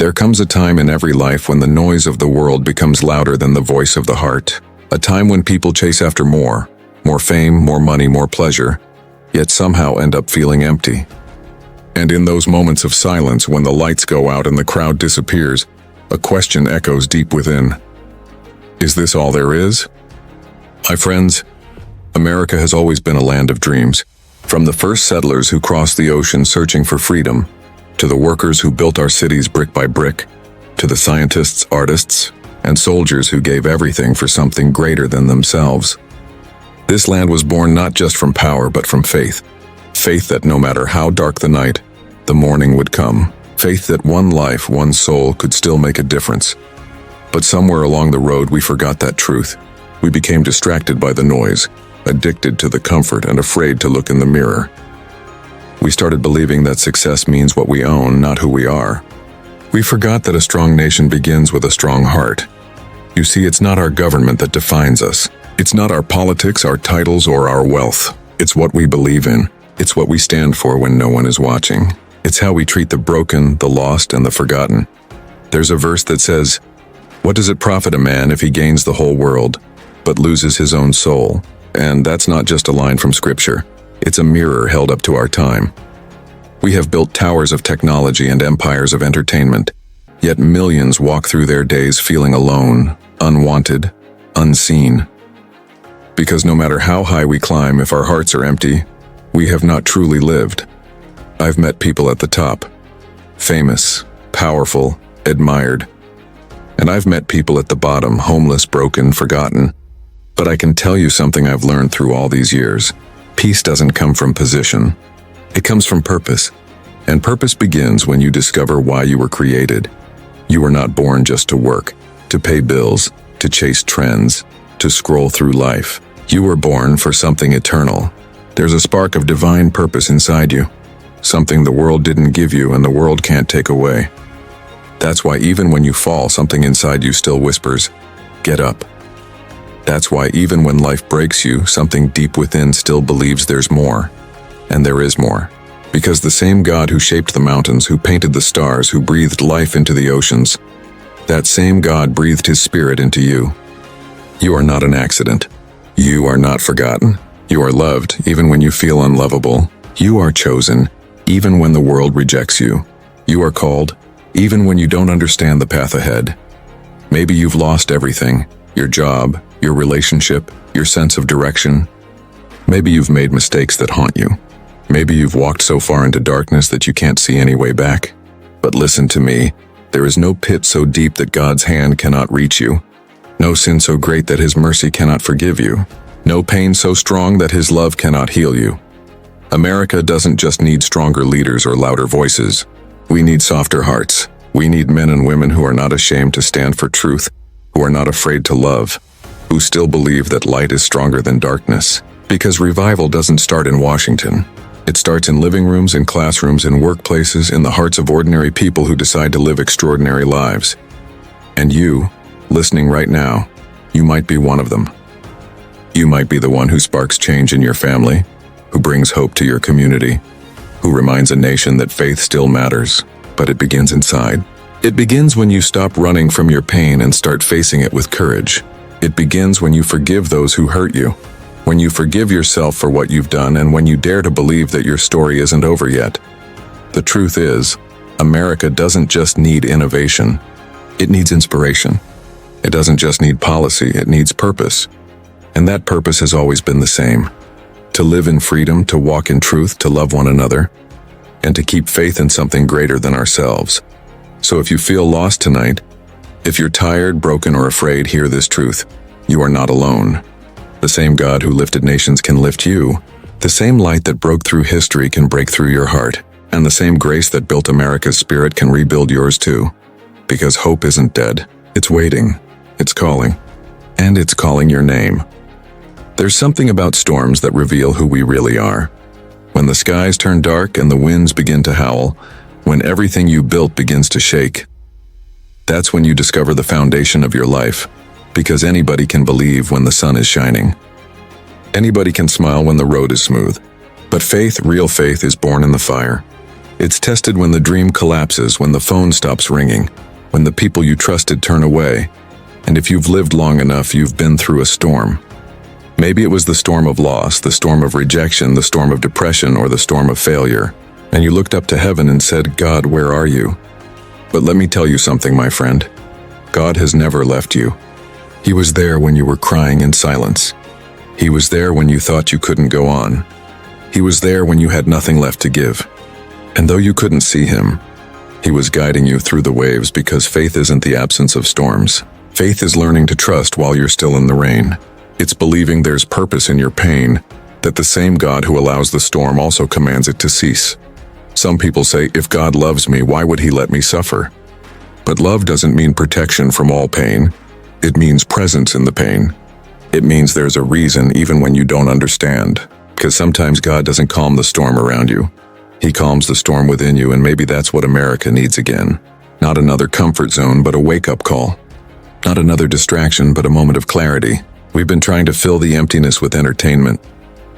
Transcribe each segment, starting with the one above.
There comes a time in every life when the noise of the world becomes louder than the voice of the heart. A time when people chase after more fame, more money, more pleasure, yet somehow end up feeling empty. And in those moments of silence, when the lights go out and the crowd disappears, a question echoes deep within. Is this all there is? My friends, America has always been a land of dreams. From the first settlers who crossed the ocean searching for freedom, to the workers who built our cities brick by brick, to the scientists, artists, and soldiers who gave everything for something greater than themselves. This land was born not just from power but from faith. Faith that no matter how dark the night, the morning would come. Faith that one life, one soul could still make a difference. But somewhere along the road we forgot that truth. We became distracted by the noise, addicted to the comfort and afraid to look in the mirror. We started believing that success means what we own, not who we are. We forgot that a strong nation begins with a strong heart. You see, it's not our government that defines us. It's not our politics, our titles, or our wealth. It's what we believe in. It's what we stand for when no one is watching. It's how we treat the broken, the lost, and the forgotten. There's a verse that says, "What does it profit a man if he gains the whole world, but loses his own soul?" And that's not just a line from scripture. It's a mirror held up to our time. We have built towers of technology and empires of entertainment, yet millions walk through their days feeling alone, unwanted, unseen. Because no matter how high we climb, if our hearts are empty, we have not truly lived. I've met people at the top, famous, powerful, admired. And I've met people at the bottom, homeless, broken, forgotten. But I can tell you something I've learned through all these years. Peace doesn't come from position. It comes from purpose. And purpose begins when you discover why you were created. You were not born just to work, to pay bills, to chase trends, to scroll through life. You were born for something eternal. There's a spark of divine purpose inside you. Something the world didn't give you and the world can't take away. That's why even when you fall, something inside you still whispers, "Get up." That's why even when life breaks you, something deep within still believes there's more. And there is more. Because the same God who shaped the mountains, who painted the stars, who breathed life into the oceans, that same God breathed his spirit into you. You are not an accident. You are not forgotten. You are loved, even when you feel unlovable. You are chosen, even when the world rejects you. You are called, even when you don't understand the path ahead. Maybe you've lost everything, your job, your relationship, your sense of direction. Maybe you've made mistakes that haunt you. Maybe you've walked so far into darkness that you can't see any way back. But listen to me, there is no pit so deep that God's hand cannot reach you. No sin so great that his mercy cannot forgive you. No pain so strong that his love cannot heal you. America doesn't just need stronger leaders or louder voices. We need softer hearts. We need men and women who are not ashamed to stand for truth, who are not afraid to love, who still believe that light is stronger than darkness. Because revival doesn't start in Washington. It starts in living rooms, in classrooms, in workplaces, in the hearts of ordinary people who decide to live extraordinary lives. And you, listening right now, you might be one of them. You might be the one who sparks change in your family, who brings hope to your community, who reminds a nation that faith still matters, but it begins inside. It begins when you stop running from your pain and start facing it with courage. It begins when you forgive those who hurt you, when you forgive yourself for what you've done, and when you dare to believe that your story isn't over yet. The truth is, America doesn't just need innovation, it needs inspiration. It doesn't just need policy, it needs purpose. And that purpose has always been the same. To live in freedom, to walk in truth, to love one another, and to keep faith in something greater than ourselves. So if you feel lost tonight, if you're tired, broken, or afraid, hear this truth. You are not alone. The same God who lifted nations can lift you. The same light that broke through history can break through your heart. And the same grace that built America's spirit can rebuild yours too. Because hope isn't dead. It's waiting. It's calling. And it's calling your name. There's something about storms that reveal who we really are. When the skies turn dark and the winds begin to howl, when everything you built begins to shake, that's when you discover the foundation of your life. Because anybody can believe when the sun is shining. Anybody can smile when the road is smooth. But faith, real faith, is born in the fire. It's tested when the dream collapses, when the phone stops ringing, when the people you trusted turn away. And if you've lived long enough, you've been through a storm. Maybe it was the storm of loss, the storm of rejection, the storm of depression, or the storm of failure. And you looked up to heaven and said, "God, where are you?" But let me tell you something, my friend. God has never left you. He was there when you were crying in silence. He was there when you thought you couldn't go on. He was there when you had nothing left to give. And though you couldn't see him, he was guiding you through the waves, because faith isn't the absence of storms. Faith is learning to trust while you're still in the rain. It's believing there's purpose in your pain, that the same God who allows the storm also commands it to cease. Some people say, if God loves me, why would he let me suffer? But love doesn't mean protection from all pain. It means presence in the pain. It means there's a reason even when you don't understand. Because sometimes God doesn't calm the storm around you. He calms the storm within you, and maybe that's what America needs again. Not another comfort zone, but a wake-up call. Not another distraction, but a moment of clarity. We've been trying to fill the emptiness with entertainment,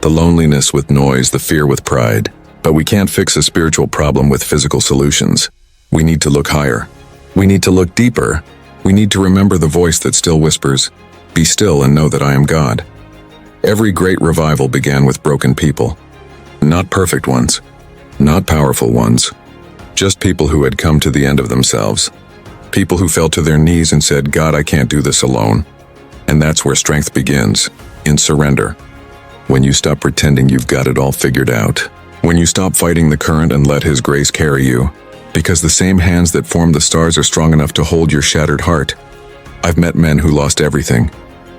the loneliness with noise, the fear with pride. But we can't fix a spiritual problem with physical solutions. We need to look higher. We need to look deeper. We need to remember the voice that still whispers, "Be still and know that I am God." Every great revival began with broken people. Not perfect ones. Not powerful ones. Just people who had come to the end of themselves. People who fell to their knees and said, "God, I can't do this alone." And that's where strength begins, in surrender. When you stop pretending you've got it all figured out. When you stop fighting the current and let his grace carry you. Because the same hands that formed the stars are strong enough to hold your shattered heart. I've met men who lost everything.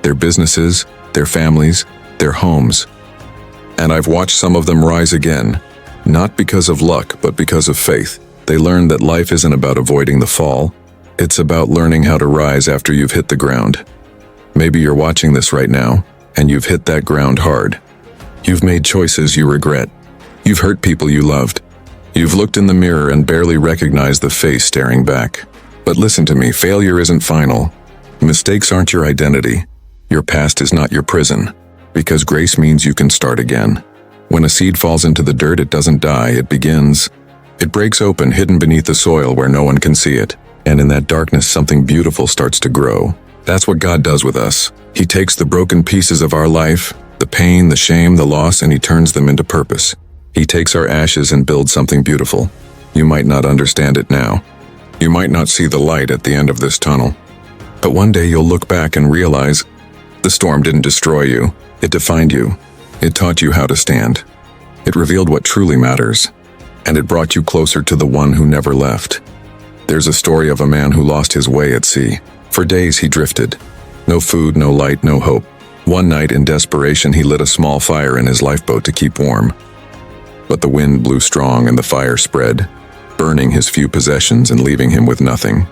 Their businesses, their families, their homes. And I've watched some of them rise again. Not because of luck, but because of faith. They learned that life isn't about avoiding the fall. It's about learning how to rise after you've hit the ground. Maybe you're watching this right now, and you've hit that ground hard. You've made choices you regret. You've hurt people you loved. You've looked in the mirror and barely recognized the face staring back. But listen to me, failure isn't final. Mistakes aren't your identity. Your past is not your prison. Because grace means you can start again. When a seed falls into the dirt, it doesn't die, it begins. It breaks open, hidden beneath the soil where no one can see it. And in that darkness, something beautiful starts to grow. That's what God does with us. He takes the broken pieces of our life, the pain, the shame, the loss, and he turns them into purpose. He takes our ashes and builds something beautiful. You might not understand it now. You might not see the light at the end of this tunnel. But one day you'll look back and realize the storm didn't destroy you. It defined you. It taught you how to stand. It revealed what truly matters. And it brought you closer to the one who never left. There's a story of a man who lost his way at sea. For days he drifted. No food, no light, no hope. One night, in desperation, he lit a small fire in his lifeboat to keep warm. But the wind blew strong and the fire spread, burning his few possessions and leaving him with nothing.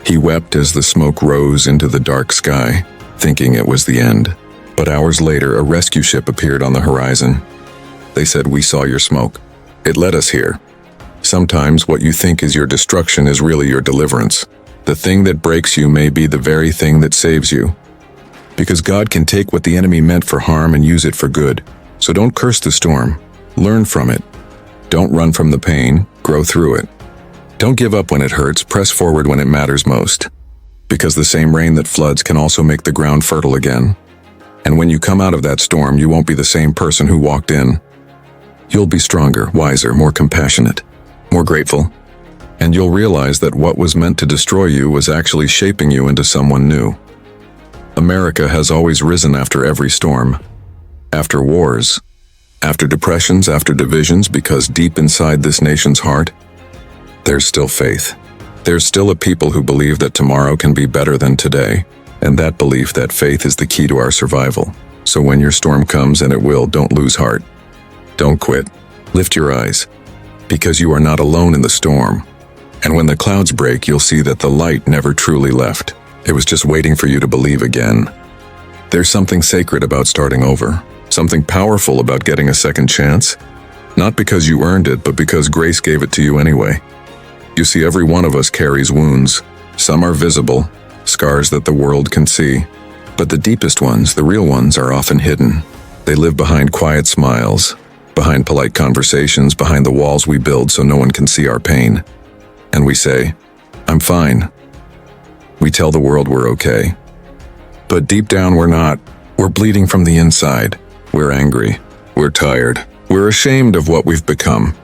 He wept as the smoke rose into the dark sky, thinking it was the end. But hours later, a rescue ship appeared on the horizon. They said, "We saw your smoke. It led us here." Sometimes what you think is your destruction is really your deliverance. The thing that breaks you may be the very thing that saves you. Because God can take what the enemy meant for harm and use it for good. So don't curse the storm. Learn from it. Don't run from the pain. Grow through it. Don't give up when it hurts. Press forward when it matters most. Because the same rain that floods can also make the ground fertile again. And when you come out of that storm, you won't be the same person who walked in. You'll be stronger, wiser, more compassionate, more grateful. And you'll realize that what was meant to destroy you was actually shaping you into someone new. America has always risen after every storm. After wars. After depressions, after divisions, because deep inside this nation's heart, there's still faith. There's still a people who believe that tomorrow can be better than today. And that belief, that faith, is the key to our survival. So when your storm comes, and it will, don't lose heart. Don't quit. Lift your eyes. Because you are not alone in the storm. And when the clouds break, you'll see that the light never truly left. It was just waiting for you to believe again. There's something sacred about starting over. Something powerful about getting a second chance. Not because you earned it, but because grace gave it to you anyway. You see, every one of us carries wounds. Some are visible, scars that the world can see. But the deepest ones, the real ones, are often hidden. They live behind quiet smiles, behind polite conversations, behind the walls we build so no one can see our pain. And we say, "I'm fine." We tell the world we're okay. But deep down we're not. We're bleeding from the inside. We're angry. We're tired. We're ashamed of what we've become.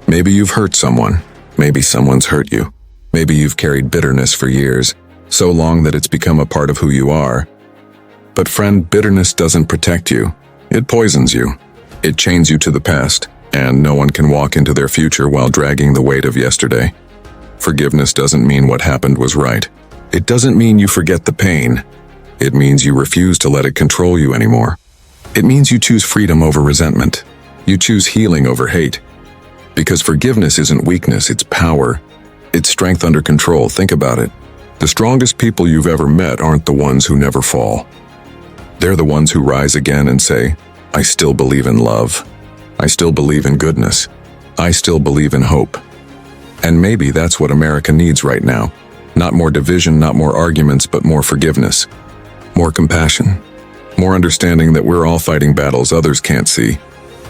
Maybe you've hurt someone. Maybe someone's hurt you. Maybe you've carried bitterness for years, so long that it's become a part of who you are. But friend, bitterness doesn't protect you. It poisons you. It chains you to the past, and no one can walk into their future while dragging the weight of yesterday. Forgiveness doesn't mean what happened was right. It doesn't mean you forget the pain. It means you refuse to let it control you anymore. It means you choose freedom over resentment. You choose healing over hate. Because forgiveness isn't weakness, it's power. It's strength under control. Think about it. The strongest people you've ever met aren't the ones who never fall. They're the ones who rise again and say, "I still believe in love. I still believe in goodness. I still believe in hope." And maybe that's what America needs right now. Not more division, not more arguments, but more forgiveness. More compassion. More understanding that we're all fighting battles others can't see.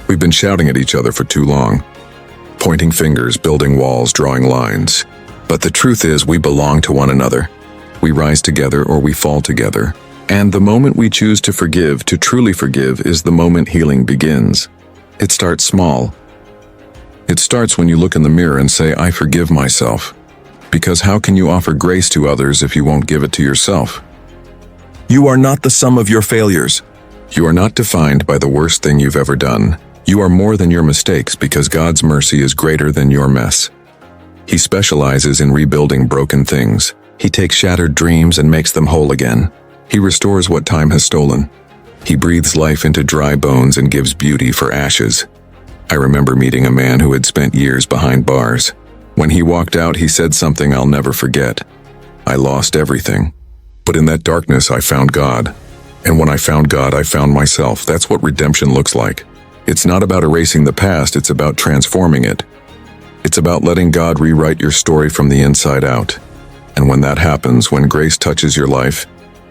We've been shouting at each other for too long. Pointing fingers, building walls, drawing lines. But the truth is, we belong to one another. We rise together or we fall together. And the moment we choose to forgive, to truly forgive, is the moment healing begins. It starts small. It starts when you look in the mirror and say, "I forgive myself." Because how can you offer grace to others if you won't give it to yourself? You are not the sum of your failures. You are not defined by the worst thing you've ever done. You are more than your mistakes because God's mercy is greater than your mess. He specializes in rebuilding broken things. He takes shattered dreams and makes them whole again. He restores what time has stolen. He breathes life into dry bones and gives beauty for ashes. I remember meeting a man who had spent years behind bars. When he walked out, he said something I'll never forget. "I lost everything. But in that darkness, I found God. And when I found God, I found myself." That's what redemption looks like. It's not about erasing the past, it's about transforming it. It's about letting God rewrite your story from the inside out. And when that happens, when grace touches your life,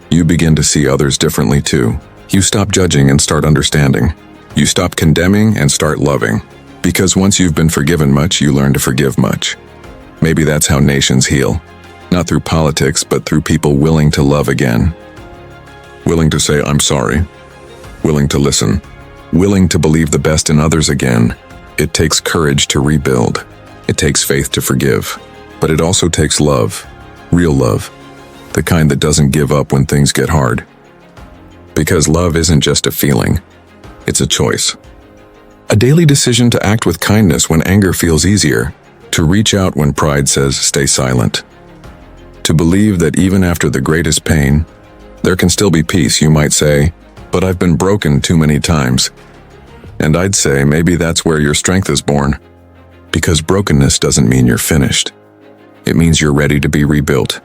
you begin to see others differently too. You stop judging and start understanding. You stop condemning and start loving. Because once you've been forgiven much, you learn to forgive much. Maybe that's how nations heal. Not through politics, but through people willing to love again. Willing to say, "I'm sorry." Willing to listen. Willing to believe the best in others again. It takes courage to rebuild. It takes faith to forgive. But it also takes love. Real love. The kind that doesn't give up when things get hard. Because love isn't just a feeling. It's a choice. A daily decision to act with kindness when anger feels easier. To reach out when pride says, "Stay silent." To believe that even after the greatest pain, there can still be peace. You might say, "But I've been broken too many times." And I'd say maybe that's where your strength is born. Because brokenness doesn't mean you're finished. It means you're ready to be rebuilt.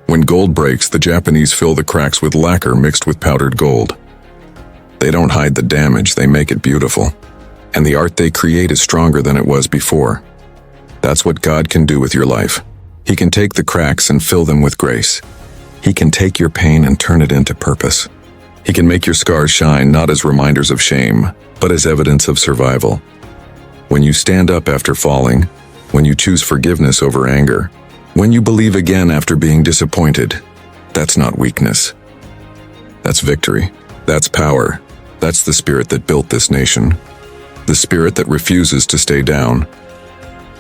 When gold breaks, the Japanese fill the cracks with lacquer mixed with powdered gold. They don't hide the damage, they make it beautiful. And the art they create is stronger than it was before. That's what God can do with your life. He can take the cracks and fill them with grace. He can take your pain and turn it into purpose. He can make your scars shine not as reminders of shame, but as evidence of survival. When you stand up after falling, when you choose forgiveness over anger, when you believe again after being disappointed, that's not weakness. That's victory. That's power. That's the spirit that built this nation. The spirit that refuses to stay down.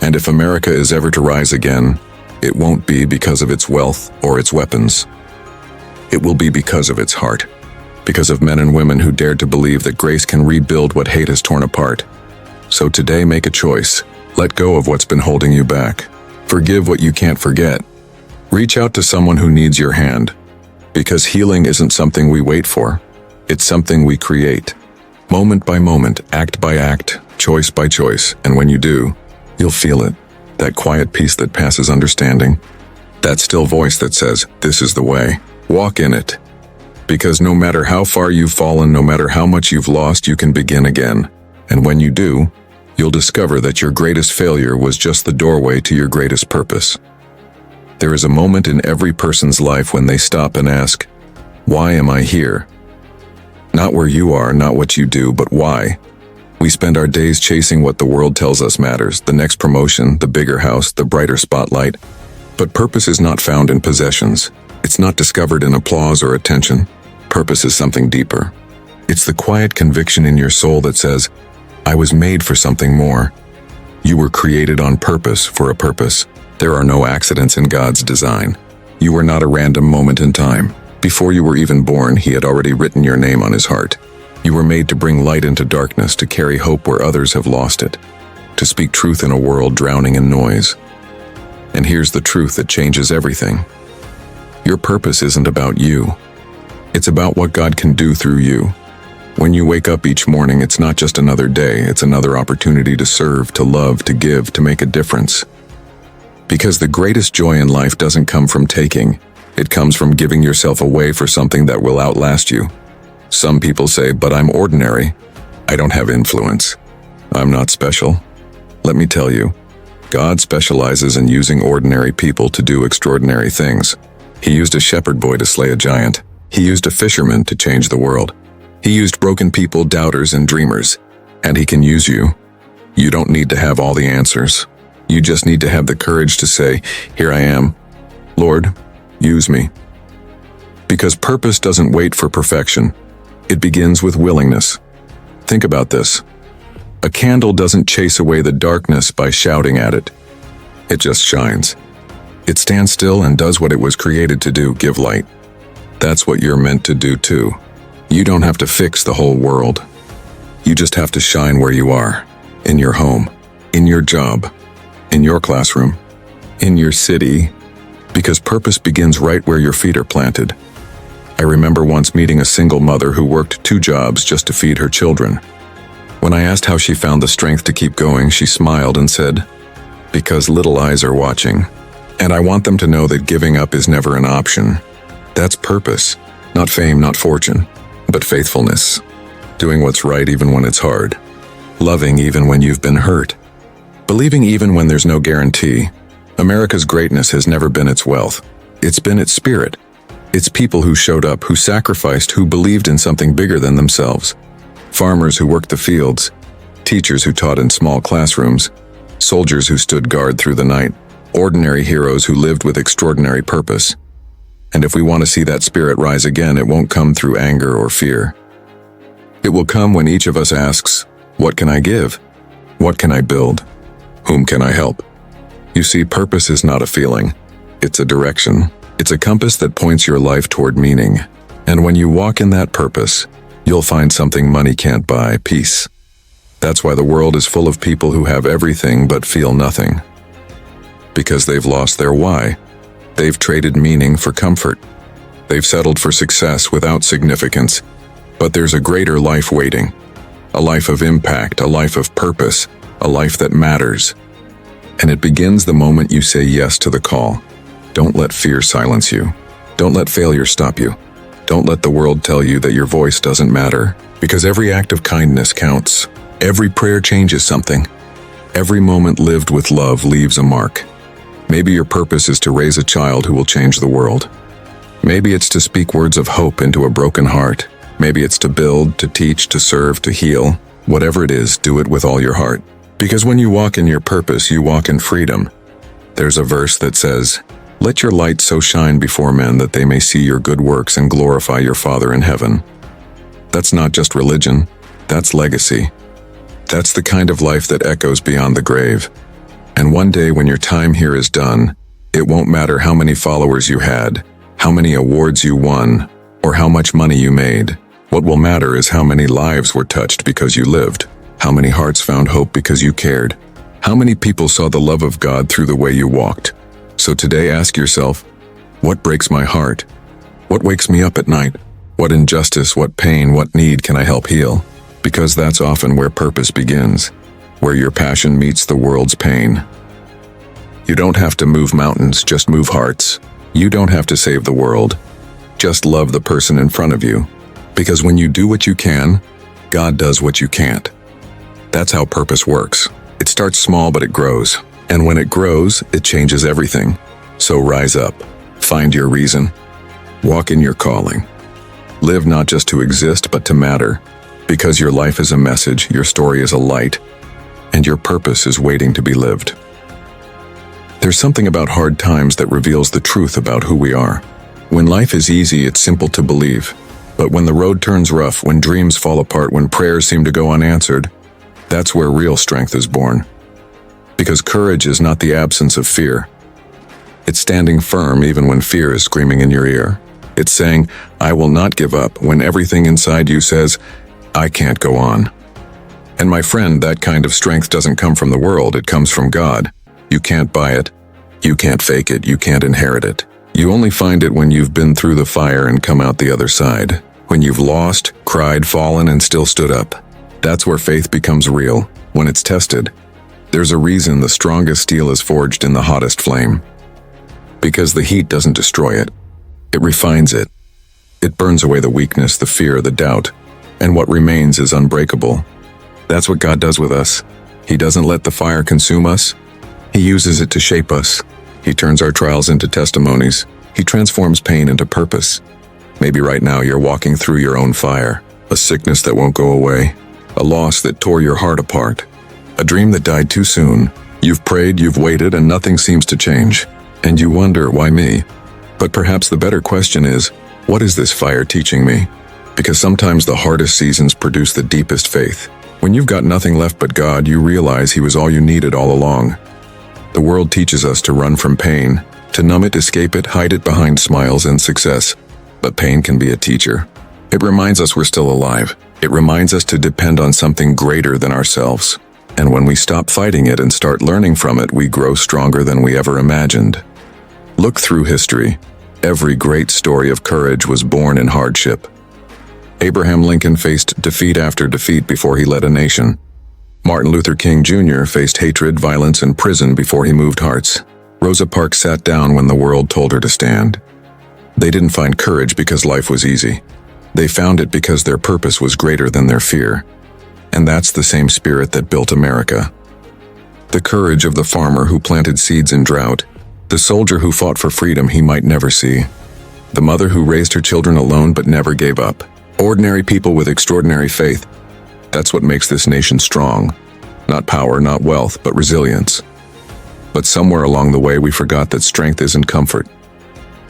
And if America is ever to rise again, it won't be because of its wealth or its weapons. It will be because of its heart. Because of men and women who dared to believe that grace can rebuild what hate has torn apart. So today, make a choice. Let go of what's been holding you back. Forgive what you can't forget. Reach out to someone who needs your hand. Because healing isn't something we wait for. It's something we create. Moment by moment, act by act, choice by choice. And when you do, you'll feel it. That quiet peace that passes understanding. That still voice that says, "This is the way." Walk in it. Because no matter how far you've fallen, no matter how much you've lost, you can begin again. And when you do, you'll discover that your greatest failure was just the doorway to your greatest purpose. There is a moment in every person's life when they stop and ask, "Why am I here?" Not where you are, not what you do, but why. We spend our days chasing what the world tells us matters, the next promotion, the bigger house, the brighter spotlight. But purpose is not found in possessions. It's not discovered in applause or attention. Purpose is something deeper. It's the quiet conviction in your soul that says, I was made for something more. You were created on purpose for a purpose. There are no accidents in God's design. You were not a random moment in time. Before you were even born, He had already written your name on His heart. You were made to bring light into darkness, to carry hope where others have lost it, to speak truth in a world drowning in noise. And here's the truth that changes everything. Your purpose isn't about you. It's about what God can do through you. When you wake up each morning, it's not just another day, it's another opportunity to serve, to love, to give, to make a difference. Because the greatest joy in life doesn't come from taking, it comes from giving yourself away for something that will outlast you. Some people say, but I'm ordinary. I don't have influence. I'm not special. Let me tell you, God specializes in using ordinary people to do extraordinary things. He used a shepherd boy to slay a giant. He used a fisherman to change the world. He used broken people, doubters, and dreamers. And He can use you. You don't need to have all the answers. You just need to have the courage to say, here I am. Lord, use me. Because purpose doesn't wait for perfection. It begins with willingness. Think about this. A candle doesn't chase away the darkness by shouting at it. It just shines. It stands still and does what it was created to do, give light. That's what you're meant to do too. You don't have to fix the whole world. You just have to shine where you are, in your home, in your job, in your classroom, in your city, because purpose begins right where your feet are planted. I remember once meeting a single mother who worked 2 jobs just to feed her children. When I asked how she found the strength to keep going, she smiled and said, because little eyes are watching. And I want them to know that giving up is never an option. That's purpose, not fame, not fortune, but faithfulness. Doing what's right even when it's hard. Loving even when you've been hurt. Believing even when there's no guarantee. America's greatness has never been its wealth. It's been its spirit. It's people who showed up, who sacrificed, who believed in something bigger than themselves. Farmers who worked the fields. Teachers who taught in small classrooms. Soldiers who stood guard through the night. Ordinary heroes who lived with extraordinary purpose. And if we want to see that spirit rise again, it won't come through anger or fear. It will come when each of us asks, what can I give? What can I build? Whom can I help? You see, purpose is not a feeling. It's a direction. It's a compass that points your life toward meaning. And when you walk in that purpose, you'll find something money can't buy, peace. That's why the world is full of people who have everything but feel nothing. Because they've lost their why. They've traded meaning for comfort. They've settled for success without significance. But there's a greater life waiting. A life of impact, a life of purpose, a life that matters. And it begins the moment you say yes to the call. Don't let fear silence you. Don't let failure stop you. Don't let the world tell you that your voice doesn't matter. Because every act of kindness counts. Every prayer changes something. Every moment lived with love leaves a mark. Maybe your purpose is to raise a child who will change the world. Maybe it's to speak words of hope into a broken heart. Maybe it's to build, to teach, to serve, to heal. Whatever it is, do it with all your heart. Because when you walk in your purpose, you walk in freedom. There's a verse that says, let your light so shine before men that they may see your good works and glorify your Father in heaven. That's not just religion, that's legacy. That's the kind of life that echoes beyond the grave. And one day when your time here is done, it won't matter how many followers you had, how many awards you won, or how much money you made. What will matter is how many lives were touched because you lived, how many hearts found hope because you cared, how many people saw the love of God through the way you walked. So today ask yourself, what breaks my heart? What wakes me up at night? What injustice, what pain, what need can I help heal? Because that's often where purpose begins. Where your passion meets the world's pain. You don't have to move mountains, just move hearts. You don't have to save the world. Just love the person in front of you. Because when you do what you can, God does what you can't. That's how purpose works. It starts small, but it grows. And when it grows, it changes everything. So rise up. Find your reason. Walk in your calling. Live not just to exist, but to matter. Because your life is a message, your story is a light, and your purpose is waiting to be lived. There's something about hard times that reveals the truth about who we are. When life is easy, it's simple to believe. But when the road turns rough, when dreams fall apart, when prayers seem to go unanswered, that's where real strength is born. Because courage is not the absence of fear. It's standing firm even when fear is screaming in your ear. It's saying, I will not give up, when everything inside you says, I can't go on. And my friend, that kind of strength doesn't come from the world, it comes from God. You can't buy it. You can't fake it. You can't inherit it. You only find it when you've been through the fire and come out the other side. When you've lost, cried, fallen, and still stood up. That's where faith becomes real, when it's tested. There's a reason the strongest steel is forged in the hottest flame. Because the heat doesn't destroy it. It refines it. It burns away the weakness, the fear, the doubt, and what remains is unbreakable. That's what God does with us. He doesn't let the fire consume us. He uses it to shape us. He turns our trials into testimonies. He transforms pain into purpose. Maybe right now you're walking through your own fire, a sickness that won't go away, a loss that tore your heart apart, a dream that died too soon. You've prayed, you've waited, and nothing seems to change. And you wonder, why me? But perhaps the better question is, what is this fire teaching me? Because sometimes the hardest seasons produce the deepest faith. When you've got nothing left but God, you realize He was all you needed all along. The world teaches us to run from pain, to numb it, escape it, hide it behind smiles and success. But pain can be a teacher. It reminds us we're still alive. It reminds us to depend on something greater than ourselves. And when we stop fighting it and start learning from it, we grow stronger than we ever imagined. Look through history. Every great story of courage was born in hardship. Abraham Lincoln faced defeat after defeat before he led a nation. Martin Luther King Jr. faced hatred, violence, and prison before he moved hearts. Rosa Parks sat down when the world told her to stand. They didn't find courage because life was easy. They found it because their purpose was greater than their fear. And that's the same spirit that built America. The courage of the farmer who planted seeds in drought, the soldier who fought for freedom he might never see, the mother who raised her children alone but never gave up. Ordinary people with extraordinary faith. That's what makes this nation strong. Not power, not wealth, but resilience. But somewhere along the way we forgot that strength isn't comfort.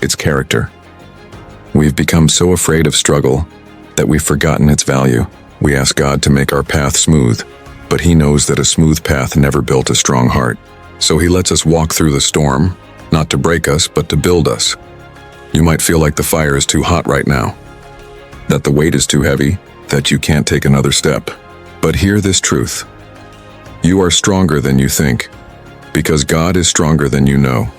It's character. We've become so afraid of struggle that we've forgotten its value. We ask God to make our path smooth, but He knows that a smooth path never built a strong heart. So He lets us walk through the storm, not to break us, but to build us. You might feel like the fire is too hot right now, that the weight is too heavy, that you can't take another step. But hear this truth. You are stronger than you think, because God is stronger than you know.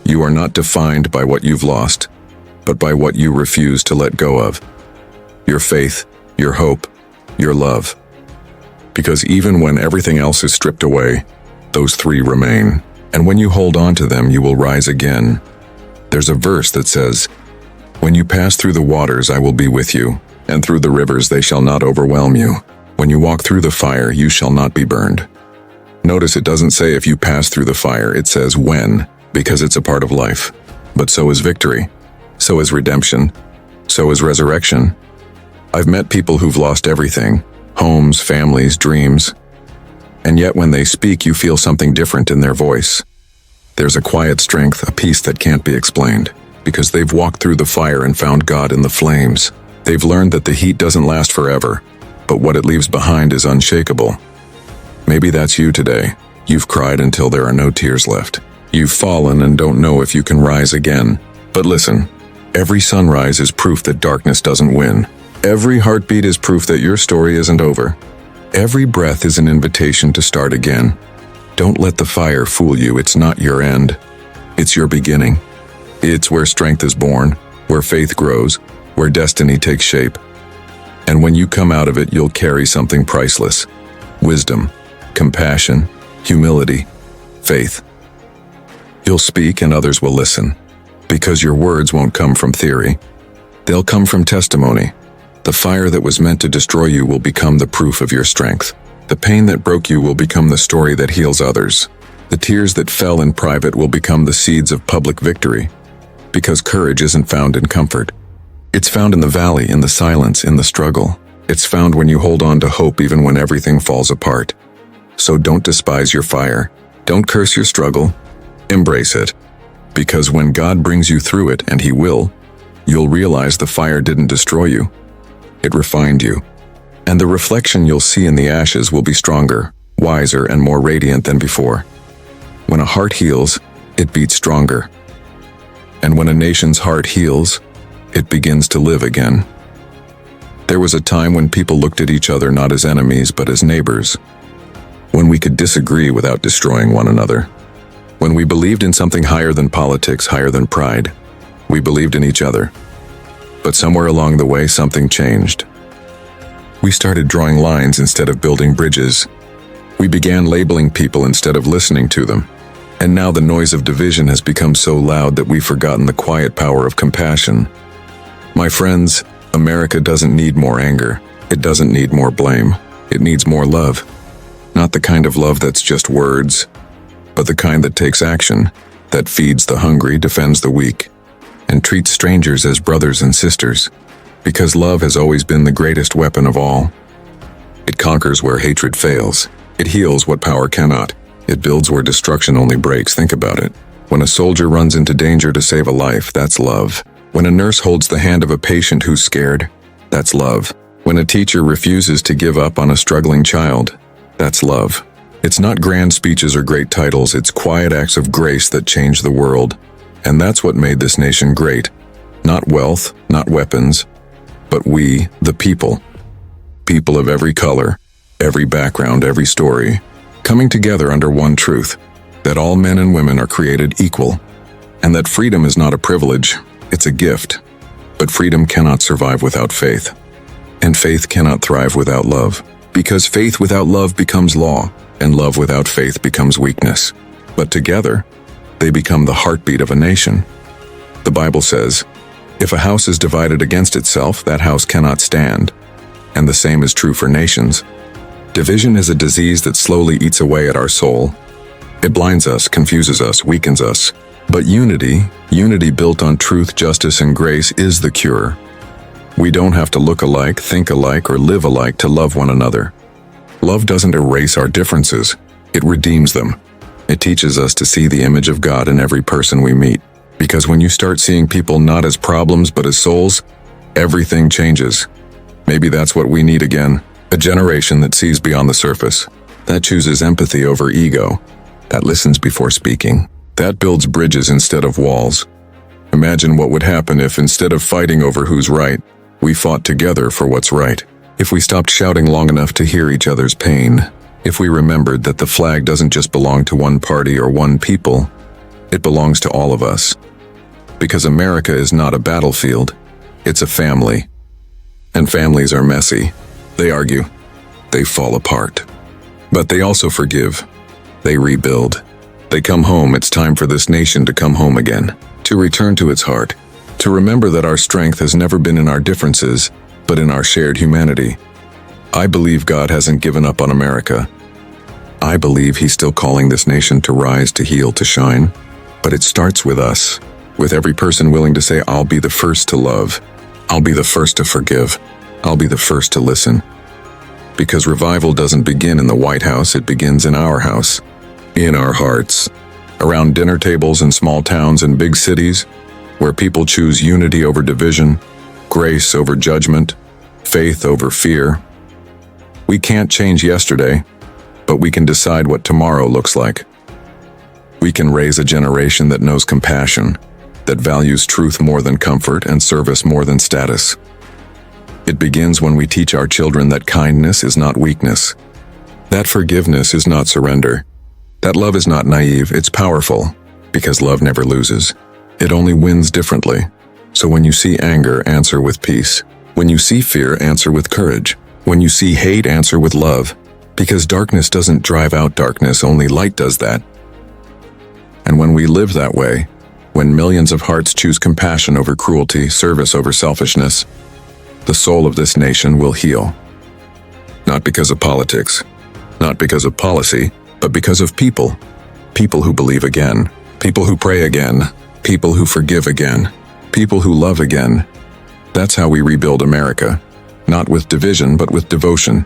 You are not defined by what you've lost, but by what you refuse to let go of. Your faith, your hope, your love. Because even when everything else is stripped away, those three remain. And when you hold on to them, you will rise again. There's a verse that says, "When you pass through the waters, I will be with you, and through the rivers they shall not overwhelm you. When you walk through the fire, you shall not be burned." Notice it doesn't say if you pass through the fire, it says when, because it's a part of life. But so is victory. So is redemption. So is resurrection. I've met people who've lost everything, homes, families, dreams. And yet when they speak, you feel something different in their voice. There's a quiet strength, a peace that can't be explained, because they've walked through the fire and found God in the flames. They've learned that the heat doesn't last forever, but what it leaves behind is unshakable. Maybe that's you today. You've cried until there are no tears left. You've fallen and don't know if you can rise again. But listen, every sunrise is proof that darkness doesn't win. Every heartbeat is proof that your story isn't over. Every breath is an invitation to start again. Don't let the fire fool you. It's not your end. It's your beginning. It's where strength is born, where faith grows, where destiny takes shape. And when you come out of it, you'll carry something priceless. Wisdom, compassion, humility, faith. You'll speak and others will listen, because your words won't come from theory. They'll come from testimony. The fire that was meant to destroy you will become the proof of your strength. The pain that broke you will become the story that heals others. The tears that fell in private will become the seeds of public victory. Because courage isn't found in comfort. It's found in the valley, in the silence, in the struggle. It's found when you hold on to hope even when everything falls apart. So don't despise your fire. Don't curse your struggle. Embrace it. Because when God brings you through it, and He will, you'll realize the fire didn't destroy you. It refined you. And the reflection you'll see in the ashes will be stronger, wiser, and more radiant than before. When a heart heals, it beats stronger. And when a nation's heart heals, it begins to live again. There was a time when people looked at each other not as enemies but as neighbors. When we could disagree without destroying one another. When we believed in something higher than politics, higher than pride. We believed in each other. But somewhere along the way, something changed. We started drawing lines instead of building bridges. We began labeling people instead of listening to them. And now the noise of division has become so loud that we've forgotten the quiet power of compassion. My friends, America doesn't need more anger. It doesn't need more blame. It needs more love. Not the kind of love that's just words, but the kind that takes action, that feeds the hungry, defends the weak, and treats strangers as brothers and sisters. Because love has always been the greatest weapon of all. It conquers where hatred fails. It heals what power cannot. It builds where destruction only breaks. Think about it. When a soldier runs into danger to save a life, that's love. When a nurse holds the hand of a patient who's scared, that's love. When a teacher refuses to give up on a struggling child, that's love. It's not grand speeches or great titles, it's quiet acts of grace that change the world. And that's what made this nation great. Not wealth, not weapons, but we, the people. People of every color, every background, every story, coming together under one truth, that all men and women are created equal, and that freedom is not a privilege, it's a gift. But freedom cannot survive without faith, and faith cannot thrive without love, because faith without love becomes law, and love without faith becomes weakness. But together, they become the heartbeat of a nation. The Bible says, if a house is divided against itself, that house cannot stand. And the same is true for nations. Division is a disease that slowly eats away at our soul. It blinds us, confuses us, weakens us. But unity built on truth, justice, and grace is the cure. We don't have to look alike, think alike, or live alike to love one another. Love doesn't erase our differences. It redeems them. It teaches us to see the image of God in every person we meet. Because when you start seeing people not as problems but as souls, everything changes. Maybe that's what we need again. A generation that sees beyond the surface. That chooses empathy over ego. That listens before speaking. That builds bridges instead of walls. Imagine what would happen if, instead of fighting over who's right, we fought together for what's right. If we stopped shouting long enough to hear each other's pain. If we remembered that the flag doesn't just belong to one party or one people, it belongs to all of us. Because America is not a battlefield, it's a family. And families are messy. They argue. They fall apart. But they also forgive. They rebuild. They come home. It's time for this nation to come home again. To return to its heart. To remember that our strength has never been in our differences, but in our shared humanity. I believe God hasn't given up on America. I believe He's still calling this nation to rise, to heal, to shine. But it starts with us. With every person willing to say, I'll be the first to love. I'll be the first to forgive. I'll be the first to listen. Because revival doesn't begin in the White House, it begins in our house. In our hearts. Around dinner tables in small towns and big cities, where people choose unity over division, grace over judgment, faith over fear. We can't change yesterday, but we can decide what tomorrow looks like. We can raise a generation that knows compassion, that values truth more than comfort and service more than status. It begins when we teach our children that kindness is not weakness, that forgiveness is not surrender, that love is not naive, it's powerful, because love never loses. It only wins differently. So when you see anger, answer with peace. When you see fear, answer with courage. When you see hate, answer with love. Because darkness doesn't drive out darkness, only light does that. And when we live that way, when millions of hearts choose compassion over cruelty, service over selfishness, the soul of this nation will heal. Not because of politics, not because of policy, but because of people. People who believe again, people who pray again, people who forgive again, people who love again. That's how we rebuild America. Not with division, but with devotion.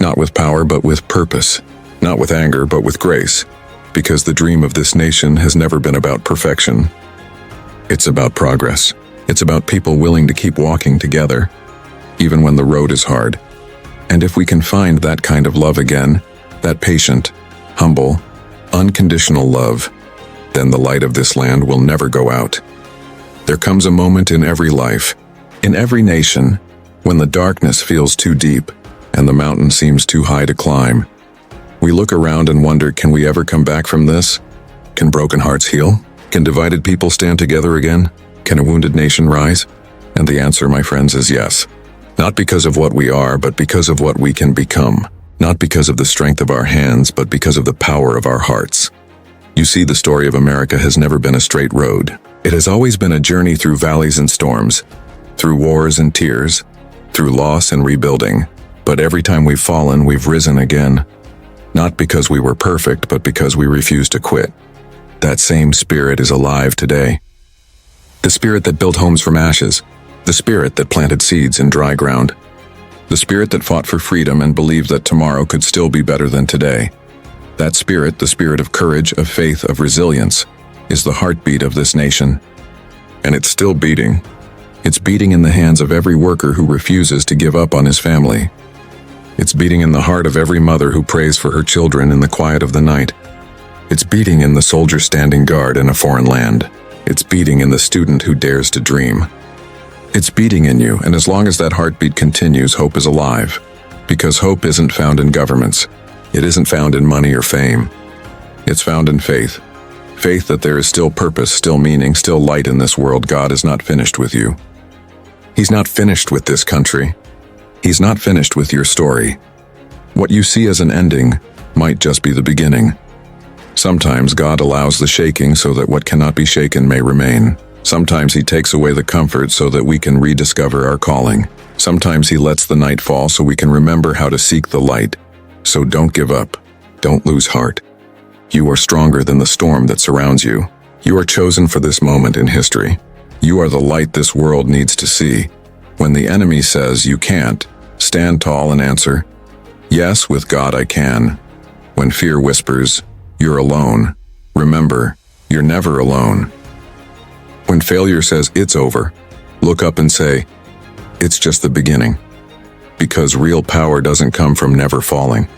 Not with power, but with purpose. Not with anger, but with grace. Because the dream of this nation has never been about perfection. It's about progress. It's about people willing to keep walking together, even when the road is hard. And if we can find that kind of love again, that patient, humble, unconditional love, then the light of this land will never go out. There comes a moment in every life, in every nation, when the darkness feels too deep and the mountain seems too high to climb. We look around and wonder, can we ever come back from this? Can broken hearts heal? Can divided people stand together again? Can a wounded nation rise? And the answer, my friends, is yes. Not because of what we are, but because of what we can become. Not because of the strength of our hands, but because of the power of our hearts. You see, the story of America has never been a straight road. It has always been a journey through valleys and storms, through wars and tears, through loss and rebuilding. But every time we've fallen, we've risen again. Not because we were perfect, but because we refused to quit. That same spirit is alive today. The spirit that built homes from ashes. The spirit that planted seeds in dry ground. The spirit that fought for freedom and believed that tomorrow could still be better than today. That spirit, the spirit of courage, of faith, of resilience, is the heartbeat of this nation. And it's still beating. It's beating in the hands of every worker who refuses to give up on his family. It's beating in the heart of every mother who prays for her children in the quiet of the night. It's beating in the soldier standing guard in a foreign land. It's beating in the student who dares to dream. It's beating in you, and as long as that heartbeat continues, hope is alive. Because hope isn't found in governments. It isn't found in money or fame. It's found in faith. Faith that there is still purpose, still meaning, still light in this world. God is not finished with you. He's not finished with this country. He's not finished with your story. What you see as an ending might just be the beginning. Sometimes God allows the shaking so that what cannot be shaken may remain. Sometimes He takes away the comfort so that we can rediscover our calling. Sometimes He lets the night fall so we can remember how to seek the light. So don't give up. Don't lose heart. You are stronger than the storm that surrounds you. You are chosen for this moment in history. You are the light this world needs to see. When the enemy says you can't, stand tall and answer, "Yes, with God I can." When fear whispers, "You're alone," remember, you're never alone. When failure says it's over, look up and say, "It's just the beginning." Because real power doesn't come from never falling.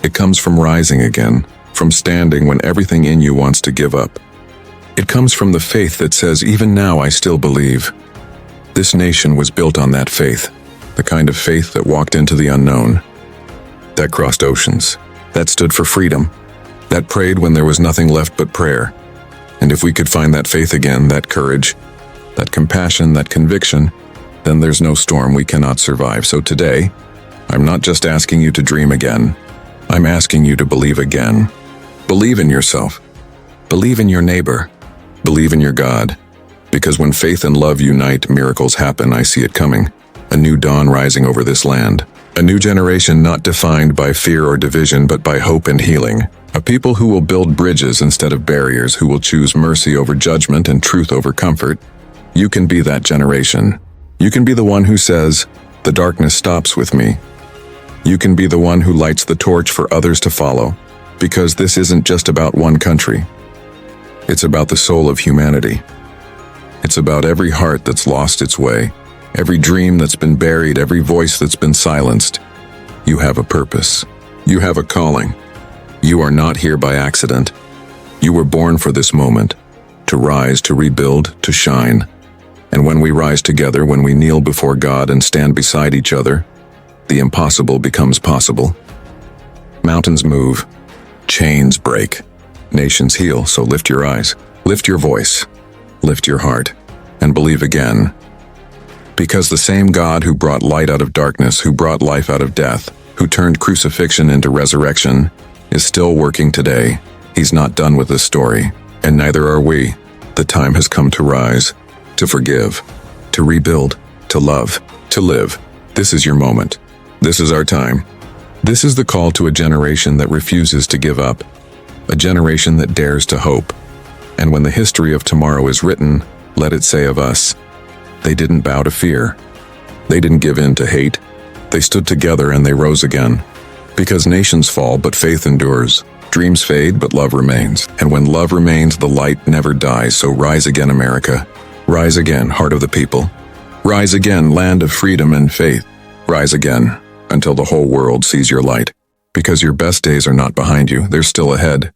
It comes from rising again, from standing when everything in you wants to give up. It comes from the faith that says, "Even now I still believe." This nation was built on that faith, the kind of faith that walked into the unknown, that crossed oceans, that stood for freedom, that prayed when there was nothing left but prayer. And if we could find that faith again, that courage, that compassion, that conviction, then there's no storm we cannot survive. So today, I'm not just asking you to dream again. I'm asking you to believe again. Believe in yourself. Believe in your neighbor. Believe in your God. Because when faith and love unite, miracles happen. I see it coming. A new dawn rising over this land. A new generation not defined by fear or division, but by hope and healing. A people who will build bridges instead of barriers, who will choose mercy over judgment and truth over comfort. You can be that generation. You can be the one who says, "The darkness stops with me." You can be the one who lights the torch for others to follow. Because this isn't just about one country. It's about the soul of humanity. It's about every heart that's lost its way, every dream that's been buried, every voice that's been silenced. You have a purpose. You have a calling. You are not here by accident. You were born for this moment, to rise, to rebuild, to shine. And when we rise together, when we kneel before God and stand beside each other, the impossible becomes possible. Mountains move, chains break, nations heal. So lift your eyes, lift your voice, lift your heart, and believe again. Because the same God who brought light out of darkness, who brought life out of death, who turned crucifixion into resurrection, is still working today. He's not done with this story, and neither are we. The time has come to rise, to forgive, to rebuild, to love, to live. This is your moment. This is our time. This is the call to a generation that refuses to give up, a generation that dares to hope. And when the history of tomorrow is written, let it say of us, they didn't bow to fear. They didn't give in to hate. They stood together and they rose again. Because nations fall, but faith endures. Dreams fade, but love remains. And when love remains, the light never dies. So rise again, America. Rise again, heart of the people. Rise again, land of freedom and faith. Rise again, until the whole world sees your light. Because your best days are not behind you, they're still ahead.